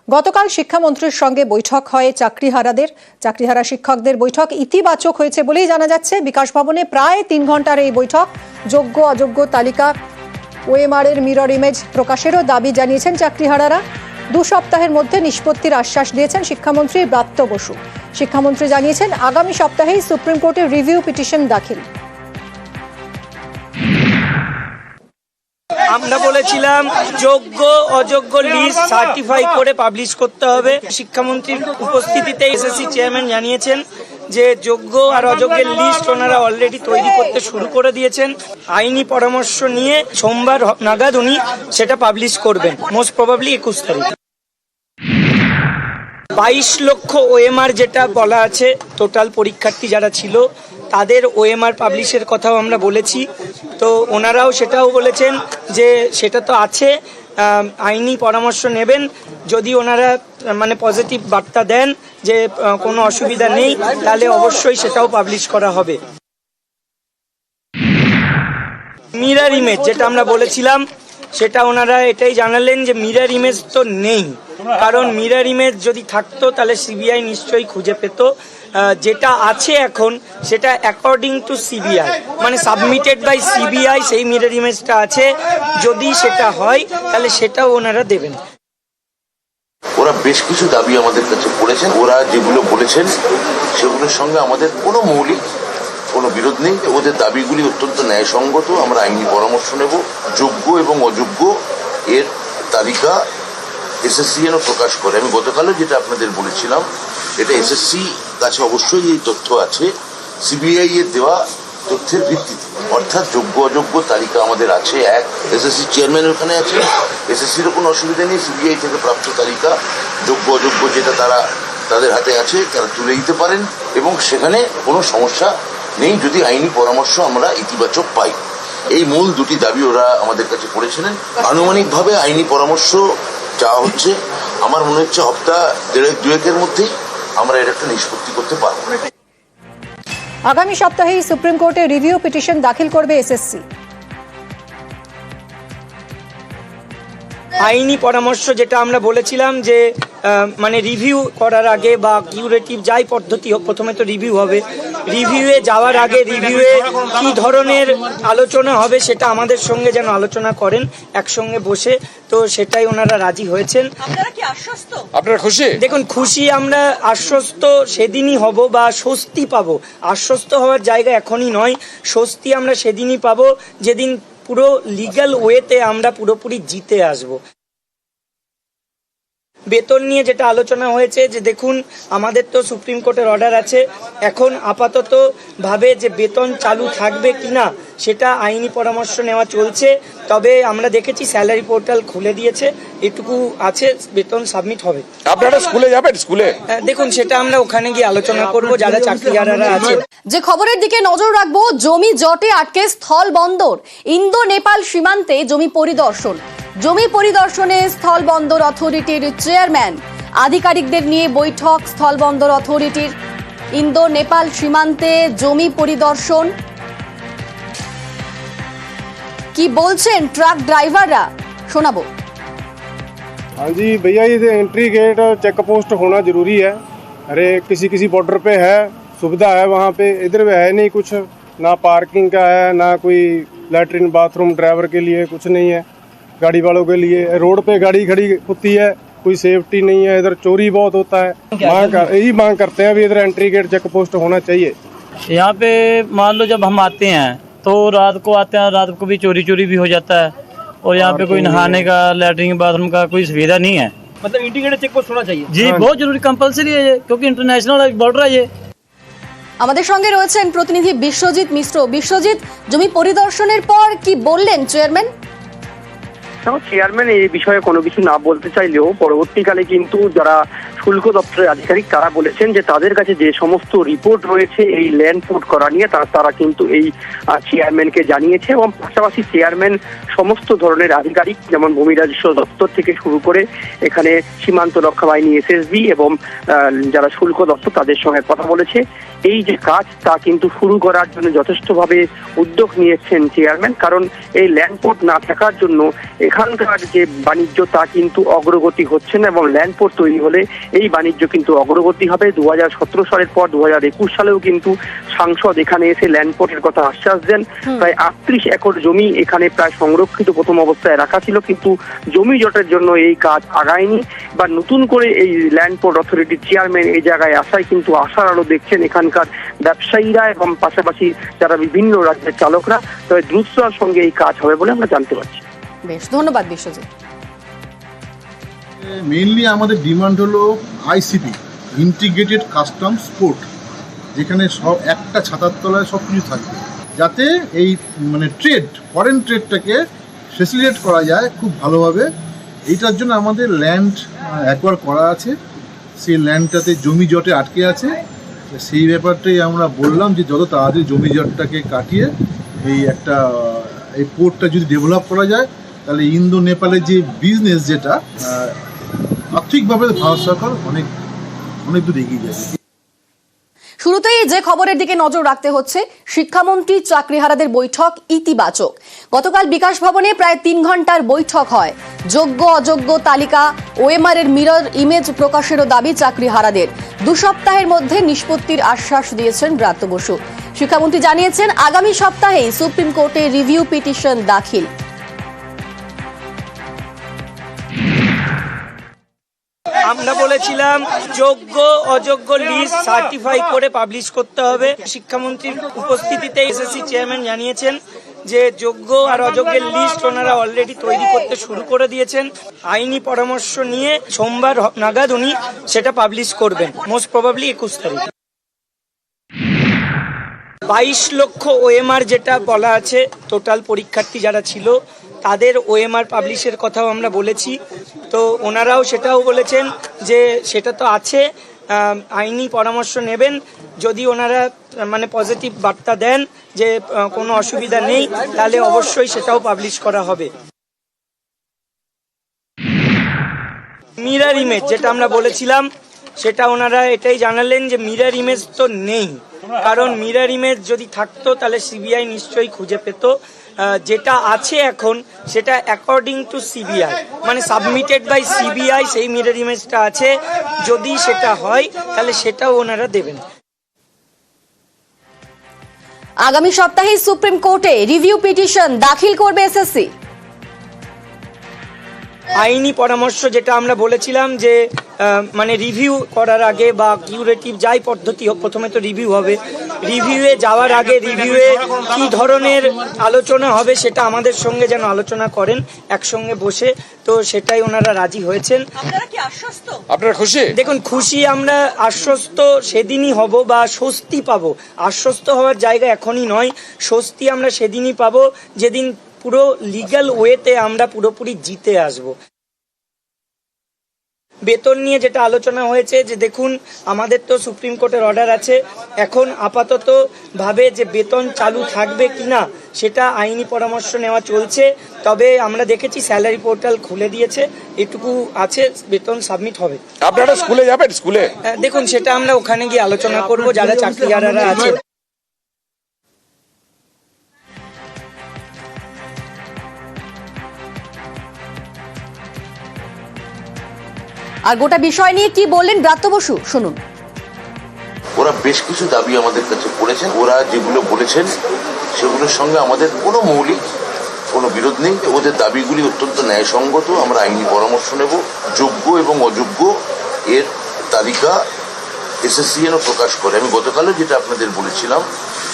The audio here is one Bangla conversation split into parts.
গতকাল শিক্ষামন্ত্রীর সঙ্গে বৈঠক হয় চাকরিহারা শিক্ষকদের বৈঠক ইতিবাচক হয়েছে বলেই জানা যাচ্ছে। বিকাশ ভবনে প্রায় 3 ঘন্টার এই বৈঠক যোগ্য অযোগ্য তালিকা ওএমআর এর মিরর ইমেজ প্রকাশেরও দাবি জানিয়েছেন চাকরিহারারা। 2 সপ্তাহের মধ্যে নিষ্পত্তির আশ্বাস দিয়েছেন শিক্ষামন্ত্রী ব্রাত্য বসু। শিক্ষামন্ত্রী জানিয়েছেন আগামী সপ্তাহেই সুপ্রিম কোর্টে রিভিউ পিটিশন দাখিল। আমরা বলেছিলাম যোগ্য অযোগ্য লিস্ট সার্টিফাই করে পাবলিশ করতে হবে। শিক্ষামন্ত্রীর উপস্থিতিতে এসএসসি চেয়ারম্যান জানিয়েছেন যে যোগ্য আর অযোগ্যের লিস্ট ওনারা অলরেডি তৈরি করতে শুরু করে দিয়েছেন। আইনি পরামর্শ নিয়ে সোমবার নাগাদ উনি সেটা পাবলিশ করবেন, মোস্ট প্রবাবলি 21 তারিখ। 22 লক্ষ ওএমআর যেটা বলা আছে, টোটাল পরীক্ষার্থী যারা ছিল তাদের ওএমআর পাবলিশের কথাও আমরা বলেছি। তো ওনারাও সেটাও বলেছেন যে সেটা তো আছে, আইনি পরামর্শ নেবেন। যদি ওনারা পজিটিভ বার্তা দেন যে কোনো অসুবিধা নেই, তাহলে অবশ্যই সেটাও পাবলিশ করা হবে। মিরর ইমেজ যেটা আমরা বলেছিলাম, সেটা ওনারা এটাই জানালেন যে মিরর ইমেজ তো নেই, কারণ মিরর ইমেজ যদি থাকতো তাহলে সিবিআই নিশ্চয়ই খুঁজে পেত। যেটা আছে এখন সেটা according to CBI, submitted by CBI, সেই মিরর ইমেজটা আছে। যদি সেটা হয় তাহলে সেটাও ওনারা দেবেন। ওরা বেশ কিছু দাবি আমাদের কাছে করেছেন। ওরা যেগুলো বলেছেন সেগুলোর সঙ্গে আমাদের কোনো মৌলিক কোনো বিরোধ নেই। ওদের দাবিগুলি অত্যন্ত ন্যায়সঙ্গত। আমরা আইনি পরামর্শ নেব। যোগ্য এবং অযোগ্য এর তালিকা এসএসসি যেন প্রকাশ করে। আমি গতকালও যেটা আপনাদের বলেছিলাম, এটা এসএসসি কাছে অবশ্যই এই তথ্য আছে সিবিআই এর দেওয়া তথ্যের ভিত্তিতে। অর্থাৎ যোগ্য অযোগ্য তালিকা আমাদের আছে। এসএসসি চেয়ারম্যান ওখানে আছে, এসএসসিরও কোনো অসুবিধা নেই। সিবিআই থেকে প্রাপ্ত তালিকা যোগ্য অযোগ্য যেটা তাদের হাতে আছে তারা তুলে দিতে পারেন, এবং সেখানে কোনো সমস্যা নেই যদি আইনি পরামর্শ আমরা ইতিবাচক পাই। এই মূল দুটি দাবি ওরা আমাদের কাছে করেছিলেন। আনুমানিকভাবে আইনি পরামর্শ চাওয়া হচ্ছে। আমার মনে হচ্ছে সপ্তাহ 1.5-2 মধ্যেই আমরা এর একটা নিষ্পত্তি করতে পারব। আগামী সপ্তাহেই সুপ্রিম কোর্টে রিভিউ পিটিশন দাখিল করবে এসএসসি। আইনি পরামর্শ যেটা আমরা বলেছিলাম যে রিভিউ করার আগে বা কিউরেটিভ যাই পদ্ধতি হোক, প্রথমে তো রিভিউ হবে। রিভিউয়ে যাওয়ার আগে রিভিউয়ে কি ধরনের আলোচনা হবে সেটা আমাদের সঙ্গে যেন আলোচনা করেন একসঙ্গে বসে। তো সেটাই ওনারা রাজি হয়েছেন। আপনারা খুশি? দেখুন, খুশি আমরা, আশ্বস্ত সেদিনই হব বা স্বস্তি পাবো। আশ্বস্ত হওয়ার জায়গা এখনই নয়, স্বস্তি আমরা সেদিনই পাবো যেদিন পুরো লিগ্যাল ওয়েতে আমরা পুরোপুরি জিতে আসব। বেতন নিয়ে যেটা আলোচনা হয়েছে, যে দেখুন আমাদের তো সুপ্রিম কোর্টের অর্ডার আছে। এখন আপাতত ভাবে যে বেতন চালু থাকবে কিনা সেটা আইনি পরামর্শ নেওয়া চলছে। তবে আমরা দেখেছি স্যালারি পোর্টাল খুলে দিয়েছে, এটুকু আছে, বেতন সাবমিট হবে। আপনারা স্কুলে যাবেন? স্কুলে দেখুন সেটা আমরা ওখানে গিয়ে আলোচনা করব যারা চাকরিহারারা আছে। যে খবরের দিকে নজর রাখবো, জমি জটে আটকে স্থল বন্দর। ইন্দো নেপাল সীমান্তে জমি পরিদর্শনে স্থল বন্দর অথরিটির চেয়ারম্যান। আধিকারিকদের নিয়ে বৈঠক স্থল বন্দর অথরিটির। ইন্দো নেপাল সীমান্তে জমি পরিদর্শন। কি বলছেন ট্রাক ড্রাইভাররা, শোনাবো। हाँ जी भैया, ये एंट्री गेट चेक पोस्ट होना जरूरी है। अरे किसी बॉर्डर पे है, सुविधा है वहाँ पे, इधर पे है नहीं कुछ, ना पार्किंग का है, ना कोई लैट्रिन बाथरूम ड्राइवर के लिए कुछ नहीं है, गाड़ी वालों के लिए। रोड पे गाड़ी खड़ी होती है, कोई सेफ्टी नहीं है, इधर चोरी बहुत होता है। यही मांग करते हैं, अभी इधर एंट्री गेट चेक पोस्ट होना चाहिए। यहाँ पे मान लो जब हम आते हैं तो रात को आते हैं, रात को भी चोरी भी हो जाता है, और यहाँ पे कोई नहाने का, लैट्रिन बाथरूम का कोई सुविधा नहीं है। इंटीग्रेटेड चेक पोस्ट होना चाहिए जी, बहुत जरूरी, कंपलसरी है ये, क्योंकि इंटरनेशनल बॉर्डर है ये। আমাদের সঙ্গে রয়েছেন প্রতিনিধি বিশ্বজিৎ মিশ্র। বিশ্বজিৎ, জমি পরিদর্শনের পর কি বললেন চেয়ারম্যান? চেয়ারম্যান এই বিষয়ে কোনো কিছু না বলতে চাইলেও পরবর্তীকালে কিন্তু যারা শুল্ক দপ্তরের আধিকারিক তারা বলেছেন যে তাদের কাছে যে সমস্ত রিপোর্ট রয়েছে এই ল্যান্ড পোর্ট করা নিয়ে তারা কিন্তু এই চেয়ারম্যানকে জানিয়েছে, এবং পাশাপাশি চেয়ারম্যান সমস্ত ধরনের আধিকারিক, যেমন ভূমি রাজস্ব দপ্তর থেকে শুরু করে এখানে সীমান্ত রক্ষা বাহিনী, এসএসবি এবং যারা শুল্ক দপ্তর তাদের সঙ্গে কথা বলেছে। এই যে কাজ তা কিন্তু শুরু করার জন্য যথেষ্টভাবে উদ্যোগ নিয়েছেন চেয়ারম্যান। কারণ এই ল্যান্ডপোর্ট না থাকার জন্য এখানকার যে বাণিজ্য তা কিন্তু অগ্রগতি হচ্ছে না, এবং ল্যান্ডপোর্ট তৈরি হলে এই বাণিজ্য কিন্তু অগ্রগতি হবে। 2017 সালের পর 2021 সালেও কিন্তু সাংসদ এখানে এসে ল্যান্ডপোর্টের কথা আশ্বাস দেন। প্রায় 38 একর জমি এখানে প্রায় সংরক্ষিত প্রথম অবস্থায় রাখা ছিল, কিন্তু জমি জটের জন্য এই কাজ আগায়নি। বা নতুন করে এই ল্যান্ডপোর্ট অথরিটির চেয়ারম্যান এই জায়গায় আসায় কিন্তু আশার আলো দেখছেন এখানকার ব্যবসায়ীরা এবং পাশাপাশি যারা বিভিন্ন রাজ্যের চালকরা। তবে দ্রুততার সঙ্গে এই কাজ হবে বলে আমরা জানতে পারছি। বেশ, ধন্যবাদ বিশ্বজিৎ। মেইনলি আমাদের ডিমান্ড হলো আইসিপি, ইন্টিগ্রেটেড কাস্টমস পোর্ট, যেখানে সব একটা ছাতার তলায় সব কিছু থাকবে, যাতে এই মানে ফরেন ট্রেডটাকে ফেসিলিটেট করা যায় খুব ভালোভাবে। এইটার জন্য আমাদের ল্যান্ড অ্যাকোয়ার করা আছে, সেই ল্যান্ডটাতে জমি জটে আটকে আছে। সেই ব্যাপারটাই আমরা বললাম যে যত তাড়াতাড়ি জমি জটটাকে কাটিয়ে এই পোর্টটা যদি ডেভেলপ করা যায়, তাহলে ইন্দো নেপালের যে বিজনেস, যেটা আর্থিকভাবে ভারত সরকার অনেক দূর এগিয়ে যাবে। শুরুতেই যে খবরের দিকে নজর রাখতে হচ্ছে, শিক্ষামন্ত্রী চাকরিহারাদের বৈঠক ইতিবাচক। গতকাল বিকাশ ভবনে প্রায় 3 ঘন্টার বৈঠক হয়। যোগ্য অযোগ্য তালিকা ওএমআর এর মিরর ইমেজ প্রকাশেরও দাবি চাকরিহারাদের। 2 সপ্তাহের মধ্যে নিষ্পত্তির আশ্বাস দিয়েছেন ব্রাত্য বসু। শিক্ষামন্ত্রী জানিয়েছেন আগামী সপ্তাহেই সুপ্রিম কোর্টে রিভিউ পিটিশন দাখিল। আমরা বলেছিলাম যোগ্য অযোগ্য লিস্ট সার্টিফাই করে পাবলিশ করতে হবে। শিক্ষামন্ত্রীর উপস্থিতিতে এসএসসি চেয়ারম্যান জানিয়েছেন যে যোগ্য আর অযোগ্যের লিস্ট ওনারা অলরেডি তৈরি করতে শুরু করে দিয়েছেন। আইনি পরামর্শ নিয়ে সোমবার নাগাদ উনি সেটা পাবলিশ করবেন, মোস্ট প্রবাবলি 21 তারিখ। 22 লক্ষ ওএমআর যেটা বলা আছে, টোটাল পরীক্ষার্থী যারা ছিল তাদের ওএমআর পাবলিশের কথাও আমরা বলেছি। তো ওনারাও সেটাও বলেছেন যে সেটা তো আছে, আইনি পরামর্শ নেবেন। যদি ওনারা মানে পজিটিভ বার্তা দেন যে কোনো অসুবিধা নেই, তাহলে অবশ্যই সেটাও পাবলিশ করা হবে। মিরর ইমেজ যেটা আমরা বলেছিলাম, সেটা ওনারা এটাই জানালেন যে মিরর ইমেজ তো নেই। কারণ মিরর ইমেজ যদি থাকতো তাহলে সিবিআই নিশ্চয়ই খুঁজে পেত। যেটা আছে এখন সেটা অ্যাকর্ডিং টু সিবিআই, মানে সাবমিটেড বাই সিবিআই, সেই মিরর ইমেজটা আছে। যদি সেটা হয় তাহলে সেটাও ওনারা দেবেন। আগামী সপ্তাহে সুপ্রিম কোর্টে রিভিউ পিটিশন দাখিল করবে এসএসসি। আইনি পরামর্শ যেটা আমরা বলেছিলাম যে মানে রিভিউ করার আগে বা কিউরেটিভ যাই পদ্ধতি হোক, প্রথমে তো রিভিউ হবে। রিভিউয়ে যাওয়ার আগে রিভিউয়ে কি ধরনের আলোচনা হবে সেটা আমাদের সঙ্গে যেন আলোচনা করেন একসঙ্গে বসে। তো সেটাই ওনারা রাজি হয়েছেন। আপনারা খুশি? দেখুন, খুশি আমরা, আশ্বস্ত সেদিনই হব বা স্বস্তি পাবো। আশ্বস্ত হওয়ার জায়গা এখনই নয়, স্বস্তি আমরা সেদিনই পাবো যেদিন পুরো লিগ্যাল ওয়েতে আমরা পুরোপুরি জিতে আসব। বেতন নিয়ে যেটা আলোচনা হয়েছে, যে দেখুন আমাদের তো সুপ্রিম কোর্টের অর্ডার আছে, এখন আপাতত ভাবে যে বেতন চালু থাকবে কিনা সেটা আইনি পরামর্শ নেওয়া চলছে। তবে আমরা দেখেছি স্যালারি পোর্টাল খুলে দিয়েছে, এটুকু আছে, বেতন সাবমিট হবে। আপনারা স্কুলে যাবেন? স্কুলে দেখুন সেটা আমরা ওখানে গিয়ে আলোচনা করব যারা চাকরিহারারা আছে। আর গোটা বিষয় নিয়ে কি বললেন ব্রাত্য বসু, শুনুন। ওরা বেশ কিছু দাবি আমাদের কাছে করেছেন। ওরা যেগুলো বলেছেন সেগুলোর সঙ্গে আমাদের কোনো মৌলিক কোনো বিরোধ নেই। ওদের দাবিগুলি অত্যন্ত ন্যায়সঙ্গত। আমরা আইনি পরামর্শ নেব। যোগ্য এবং অযোগ্য এর তালিকা এসএসসি যেন প্রকাশ করে। আমি গতকালও যেটা আপনাদের বলেছিলাম,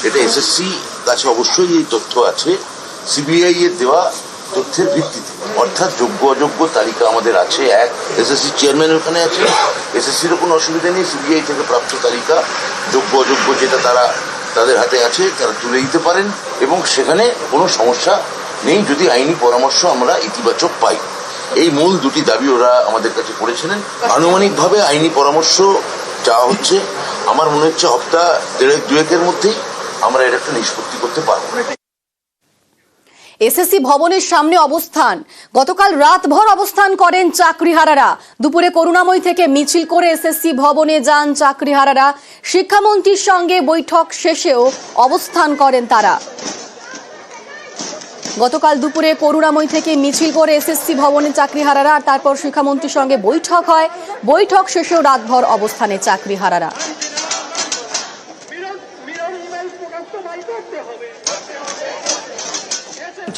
এটা এসএসসি কাছে অবশ্যই এই তথ্য আছে, সিবিআই এর দেওয়া তথ্যের ভিত্তিতে। অর্থাৎ যোগ্য অযোগ্য তালিকা আমাদের আছে। এক, এসএসসি চেয়ারম্যান ওখানে আছে, এসএসসিরও কোনো অসুবিধা নেই। সিবিআই থেকে প্রাপ্ত তালিকা যোগ্য অযোগ্য যেটা তাদের হাতে আছে তারা তুলে দিতে পারেন, এবং সেখানে কোনো সমস্যা নেই যদি আইনি পরামর্শ আমরা ইতিবাচক পাই। এই মূল দুটি দাবি ওরা আমাদের কাছে করেছিলেন। আনুমানিকভাবে আইনি পরামর্শ চাওয়া হচ্ছে। আমার মনে হচ্ছে সপ্তাহ 1.5-2 মধ্যেই আমরা এর একটা নিষ্পত্তি করতে পারবো। এসএসসি ভবনের সামনে অবস্থান। গতকাল রাতভর অবস্থান করেন চাকরিহারারা। দুপুরে করুণাময়ী থেকে মিছিল করে এসএসসি ভবনে যান চাকরিহারারা। শিক্ষামন্ত্রীর সঙ্গে বৈঠক শেষেও অবস্থান করেন তারা। গতকাল দুপুরে করুণাময়ী থেকে মিছিল করে এসএসসি ভবনে চাকরিহারারা, আর তারপর শিক্ষামন্ত্রীর সঙ্গে বৈঠক হয়। বৈঠক শেষেও রাতভর অবস্থানে চাকরিহারারা।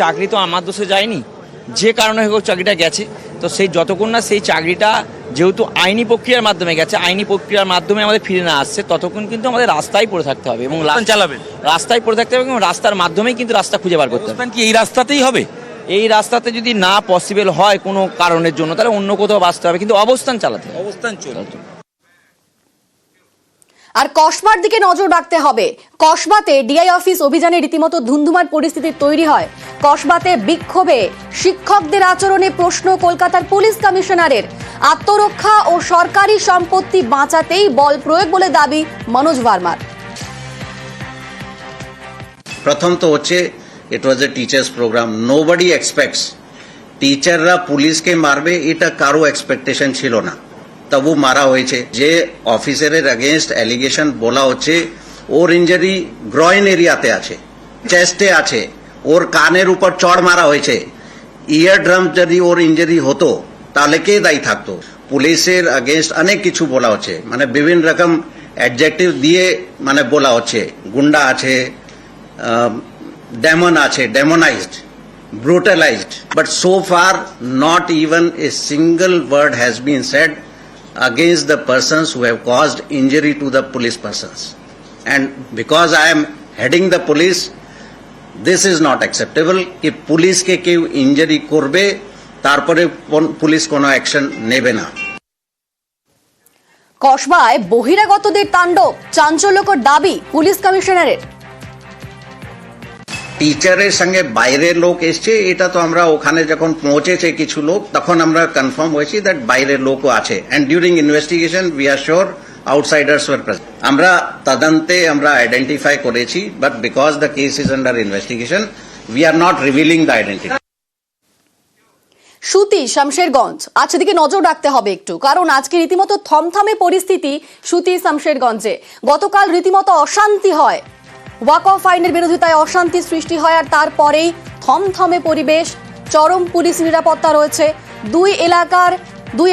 চাকরি তো আমার দোষে যায়নি, যে কারণে হোক চাকরিটা গেছে, তো সেই যতক্ষণ না সেই চাকরিটা যেহেতু আইনি প্রক্রিয়ার মাধ্যমে গেছে, আইনি প্রক্রিয়ার মাধ্যমে আমাদের ফিরে না আসছে, ততক্ষণ কিন্তু আমাদের রাস্তায় পড়ে থাকতে হবে এবং চালাবেন, রাস্তায় পড়ে থাকতে হবে এবং রাস্তার মাধ্যমেই কিন্তু রাস্তা খুঁজে বার করতে হবে। কি এই রাস্তাতেই হবে? এই রাস্তাতে যদি না পসিবল হয় কোনো কারণের জন্য, তাহলে অন্য কোথাও বাঁচতে হবে, কিন্তু অবস্থান চালাতে হবে। অবস্থান চলছে। আর কসবার দিকে নজর রাখতে হবে। কসবাতে ডিআই অফিস অভিযানে রীতিমতো ধুন্ধুমার পরিস্থিতি তৈরি হয়। কসবাতে বিক্ষোভে শিক্ষকদের আচরণে প্রশ্ন কলকাতার পুলিশ কমিশনারের। আত্মরক্ষা ও সরকারি সম্পত্তি বাঁচাতেই বল প্রয়োগ বলে দাবি মনোজ ভার্মার। প্রথম তো হচ্ছে ইট ওয়াজ এ টিচার্স প্রোগ্রাম, নোবডি এক্সপেক্টস টিচাররা পুলিশকে মারবে, এটা কারো এক্সপেকটেশন ছিল না, তবু মারা হয়েছে। যে অফিসারের এগেনস্ট অ্যালিগেশন বলা হচ্ছে ওর ইঞ্জারি গ্রয়েন এরিয়াতে আছে, চেস্টে আছে, ওর কানের উপর চড় মারা হয়েছে, ইয়ার ড্রাম যদি ওর ইঞ্জারি হতো তাহলে কে দায়ী থাকতো? পুলিশের এগেনস্ট অনেক কিছু বলা হচ্ছে, মানে বিভিন্ন রকম অ্যাডজেক্টিভ দিয়ে মানে বলা হচ্ছে, গুন্ডা আছে, ডেমন আছে, ডেমোনাইজড, brutalized, but so far not even a single word has been said against the persons who have caused injury to the police persons. And because I am heading the police, this is not acceptable ki police ke keu injury korbe tarpore police kono action nebe na। কসবায় বহিরাগতদের তাণ্ডব, চাঞ্চল্যকর দাবি পুলিশ কমিশনারের। টিচারের সঙ্গে বাইরের লোক এসছে, এটা তো আমরা ওখানে যখন পৌঁছেছে কিছু লোক, তখন আমরা কনফার্ম হয়েছি দ্যাট বাইরের লোকও আছে। And during investigation we are sure outsiders were present. আমরা তদন্তে আমরা আইডেন্টিফাই করেছি, but because the case is under investigation we are not revealing the identity. সুতি শামশেরগঞ্জ, আজকের দিকে নজর রাখতে হবে একটু, কারণ আজকে রীতিমতো থমথমে পরিস্থিতি সুতি শামশেরগঞ্জে। গতকাল রীতিমতো অশান্তি হয়, ওয়াক অফ আইনের বিরোধিতায় অশান্তি সৃষ্টি হয়, আর তারপরেই থমথমে পরিবেশ, চরম পুলিশ নিরাপত্তা রয়েছে। দুই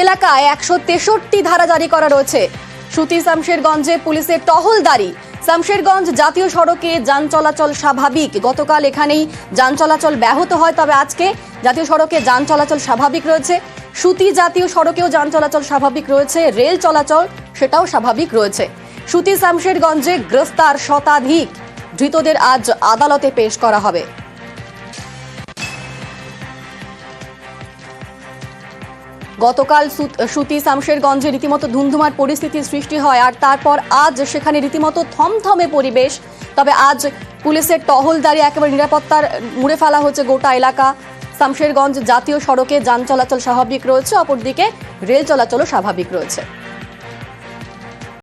এলাকায় 163 ধারা জারি করা রয়েছে। সুতি শামশেরগঞ্জে পুলিশের টহলদারি। শামশেরগঞ্জ জাতীয় সড়কে যান চলাচল স্বাভাবিক। গতকাল এখানেই যান চলাচল ব্যাহত হয়, তবে আজকে জাতীয় সড়কে যান চলাচল স্বাভাবিক রয়েছে। সুতি জাতীয় সড়কেও যান চলাচল স্বাভাবিক রয়েছে, রেল চলাচল সেটাও স্বাভাবিক রয়েছে। সুতি শামশেরগঞ্জে গ্রেফতার শতাধিক, ধৃতদের আজ আদালতে পেশ করা হবে। গতকাল সুতি শামশেরগঞ্জে রীতিমতো ধুন্ধুমার পরিস্থিতির সৃষ্টি হয়, আর তারপর আজ সেখানে রীতিমতো থমথমে পরিবেশ। তবে আজ পুলিশের টহলদারি, একেবারে নিরাপত্তার মুড়ে ফেলা হচ্ছে গোটা এলাকা। শামশেরগঞ্জ জাতীয় সড়কে যান চলাচল স্বাভাবিক রয়েছে, অপরদিকে রেল চলাচলও স্বাভাবিক রয়েছে।